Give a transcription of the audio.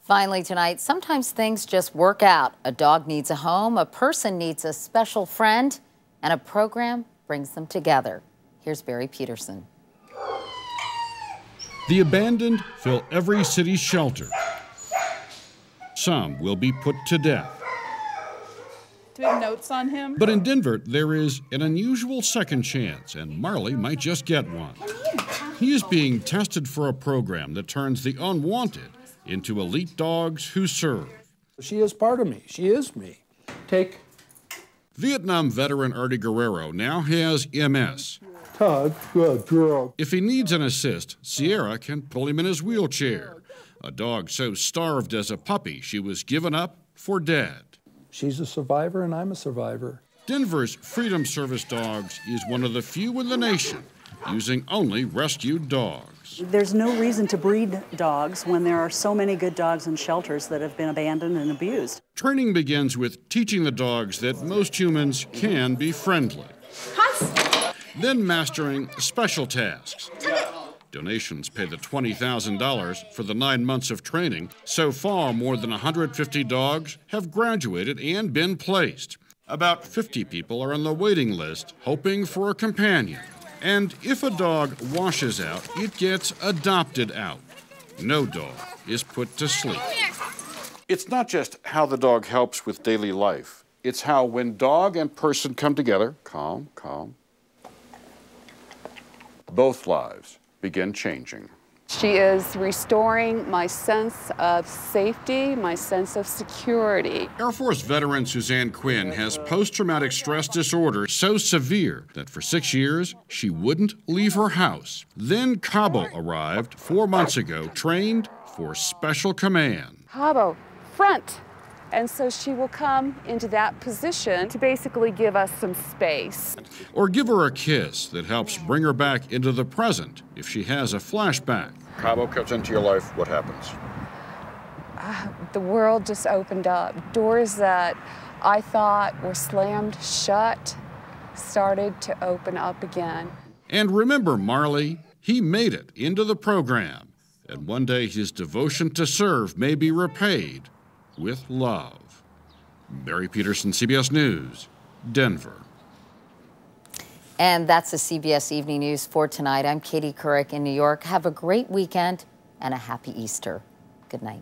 Finally tonight, sometimes things just work out. A dog needs a home, a person needs a special friend, and a program brings them together. Here's Barry Peterson. The abandoned fill every city's shelter. Some will be put to death. Do we have notes on him? But in Denver, there is an unusual second chance, and Marley might just get one. He is being tested for a program that turns the unwanted into elite dogs who serve. She is part of me. She is me. Take. Vietnam veteran Artie Guerrero now has MS. Todd, good girl. If he needs an assist, Sierra can pull him in his wheelchair. A dog so starved as a puppy, she was given up for dead. She's a survivor and I'm a survivor. Denver's Freedom Service Dogs is one of the few in the nation using only rescued dogs. There's no reason to breed dogs when there are so many good dogs in shelters that have been abandoned and abused. Training begins with teaching the dogs that most humans can be friendly. Then mastering special tasks. Donations pay the $20,000 for the 9 months of training. So far, more than 150 dogs have graduated and been placed. About 50 people are on the waiting list, hoping for a companion. And if a dog washes out, it gets adopted out. No dog is put to sleep. It's not just how the dog helps with daily life. It's how when dog and person come together, calm, both lives begin changing. She is restoring my sense of safety, my sense of security. Air Force veteran Suzanne Quinn has post-traumatic stress disorder so severe that for 6 years, she wouldn't leave her house. Then Cabo arrived 4 months ago, trained for special command. Cabo, front. And so she will come into that position to basically give us some space. Or give her a kiss that helps bring her back into the present if she has a flashback. Cabo comes into your life, what happens? The world just opened up. Doors that I thought were slammed shut started to open up again. And remember Marley, he made it into the program. And one day his devotion to serve may be repaid with love. Barry Peterson, CBS News, Denver. And that's the CBS Evening News for tonight. I'm Couric in New York. Have a great weekend and a happy Easter. Good night.